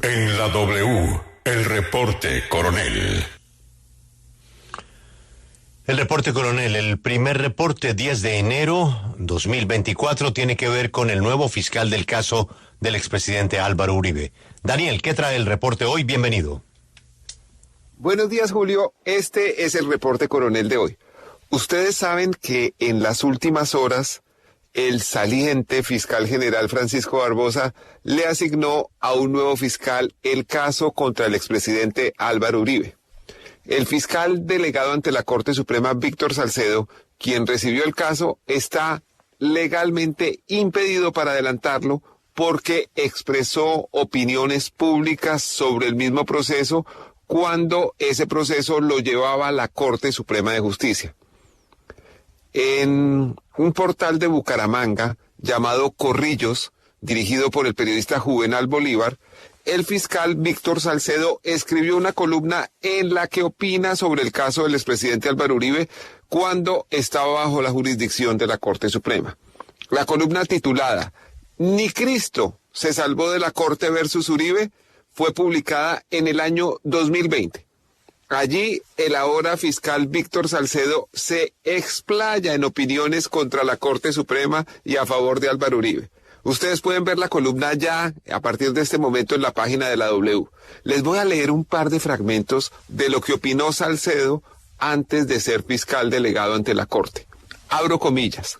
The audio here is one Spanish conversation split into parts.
En la W, el reporte coronel. El reporte coronel, el primer reporte 10 de enero 2024 tiene que ver con el nuevo fiscal del caso del expresidente Álvaro Uribe. Daniel, ¿qué trae el reporte hoy? Bienvenido. Buenos días, Julio. Este es el reporte coronel de hoy. Ustedes saben que en las últimas horas el saliente fiscal general Francisco Barbosa le asignó a un nuevo fiscal el caso contra el expresidente Álvaro Uribe. El fiscal delegado ante la Corte Suprema, Víctor Salcedo, quien recibió el caso, está legalmente impedido para adelantarlo porque expresó opiniones públicas sobre el mismo proceso cuando ese proceso lo llevaba a la Corte Suprema de Justicia. En un portal de Bucaramanga llamado Corrillos, dirigido por el periodista Juvenal Bolívar, el fiscal Víctor Salcedo escribió una columna en la que opina sobre el caso del expresidente Álvaro Uribe cuando estaba bajo la jurisdicción de la Corte Suprema. La columna titulada "Ni Cristo se salvó de la Corte versus Uribe" fue publicada en el año 2020. Allí, el ahora fiscal Víctor Salcedo se explaya en opiniones contra la Corte Suprema y a favor de Álvaro Uribe. Ustedes pueden ver la columna ya a partir de este momento en la página de la W. Les voy a leer un par de fragmentos de lo que opinó Salcedo antes de ser fiscal delegado ante la Corte. Abro comillas.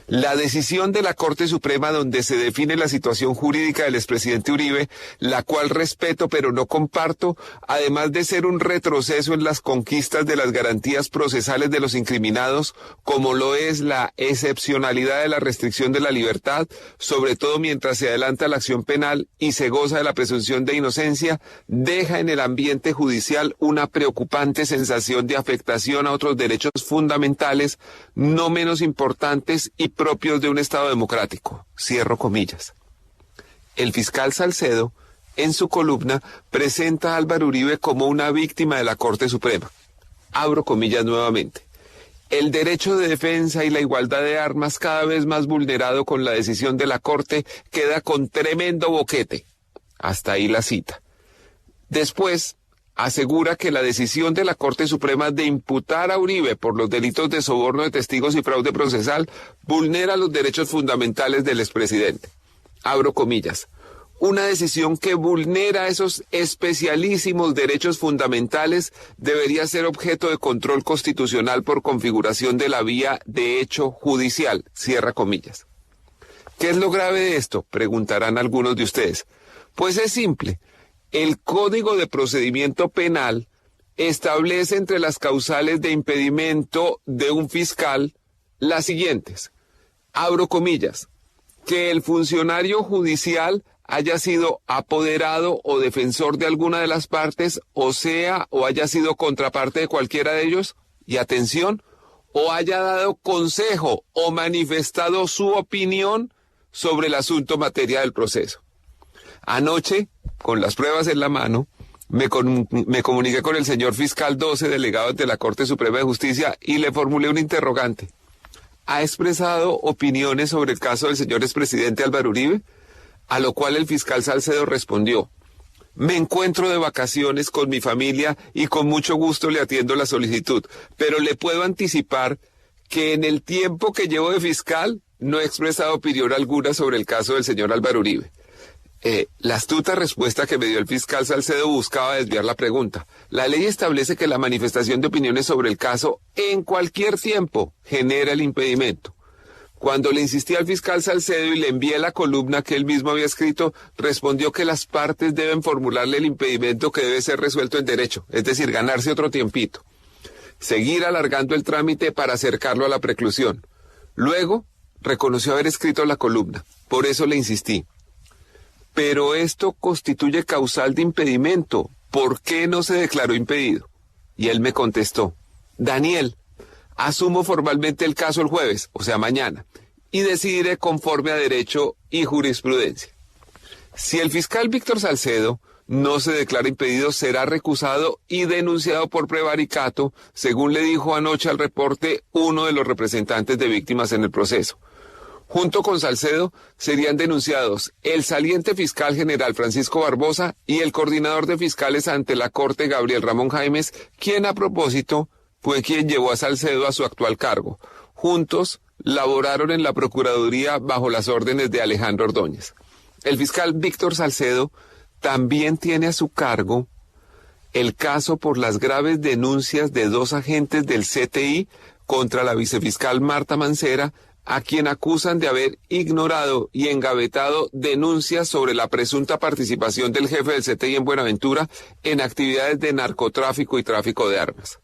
La decisión de la Corte Suprema donde se define la situación jurídica del expresidente Uribe, la cual respeto pero no comparto, además de ser un retroceso en las conquistas de las garantías procesales de los incriminados, como lo es la excepcionalidad de la restricción de la libertad, sobre todo mientras se adelanta la acción penal y se goza de la presunción de inocencia, deja en el ambiente judicial una preocupante sensación de afectación a otros derechos fundamentales, no menos importantes y propios de un Estado democrático. Cierro comillas. El fiscal Salcedo, en su columna, presenta a Álvaro Uribe como una víctima de la Corte Suprema. Abro comillas nuevamente. El derecho de defensa y la igualdad de armas, cada vez más vulnerado con la decisión de la Corte, queda con tremendo boquete. Hasta ahí la cita. Después, asegura que la decisión de la Corte Suprema de imputar a Uribe por los delitos de soborno de testigos y fraude procesal vulnera los derechos fundamentales del expresidente. Abro comillas. Una decisión que vulnera esos especialísimos derechos fundamentales debería ser objeto de control constitucional por configuración de la vía de hecho judicial. Cierra comillas. ¿Qué es lo grave de esto?, preguntarán algunos de ustedes. Pues es simple. El Código de Procedimiento Penal establece entre las causales de impedimento de un fiscal las siguientes. Abro comillas. Que el funcionario judicial haya sido apoderado o defensor de alguna de las partes, o haya sido contraparte de cualquiera de ellos, y atención, o haya dado consejo o manifestado su opinión sobre el asunto materia del proceso. Anoche, con las pruebas en la mano, me comuniqué con el señor fiscal 12, delegado ante la Corte Suprema de Justicia, y le formulé un interrogante. ¿Ha expresado opiniones sobre el caso del señor expresidente Álvaro Uribe? A lo cual el fiscal Salcedo respondió: me encuentro de vacaciones con mi familia y con mucho gusto le atiendo la solicitud, pero le puedo anticipar que en el tiempo que llevo de fiscal no he expresado opinión alguna sobre el caso del señor Álvaro Uribe. La astuta respuesta que me dio el fiscal Salcedo buscaba desviar la pregunta. La ley establece que la manifestación de opiniones sobre el caso en cualquier tiempo genera el impedimento. Cuando le insistí al fiscal Salcedo y le envié la columna que él mismo había escrito, respondió que las partes deben formularle el impedimento que debe ser resuelto en derecho, es decir, ganarse otro tiempito. Seguir alargando el trámite para acercarlo a la preclusión. Luego, reconoció haber escrito la columna. Por eso le insistí. Pero esto constituye causal de impedimento. ¿Por qué no se declaró impedido? Y él me contestó: Daniel, asumo formalmente el caso el jueves, o sea mañana, y decidiré conforme a derecho y jurisprudencia. Si el fiscal Víctor Salcedo no se declara impedido, será recusado y denunciado por prevaricato, según le dijo anoche al reporte uno de los representantes de víctimas en el proceso. Junto con Salcedo serían denunciados el saliente fiscal general Francisco Barbosa y el coordinador de fiscales ante la Corte Gabriel Ramón Jaimes, quien a propósito fue quien llevó a Salcedo a su actual cargo. Juntos laboraron en la Procuraduría bajo las órdenes de Alejandro Ordóñez. El fiscal Víctor Salcedo también tiene a su cargo el caso por las graves denuncias de 2 agentes del CTI contra la vicefiscal Marta Mancera, a quien acusan de haber ignorado y engavetado denuncias sobre la presunta participación del jefe del CTI en Buenaventura en actividades de narcotráfico y tráfico de armas.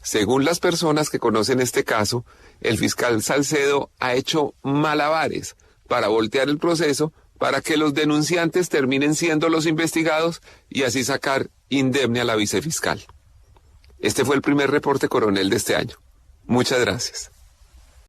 Según las personas que conocen este caso, el fiscal Salcedo ha hecho malabares para voltear el proceso para que los denunciantes terminen siendo los investigados y así sacar indemne a la vicefiscal. Este fue el primer reporte coronel de este año. Muchas gracias.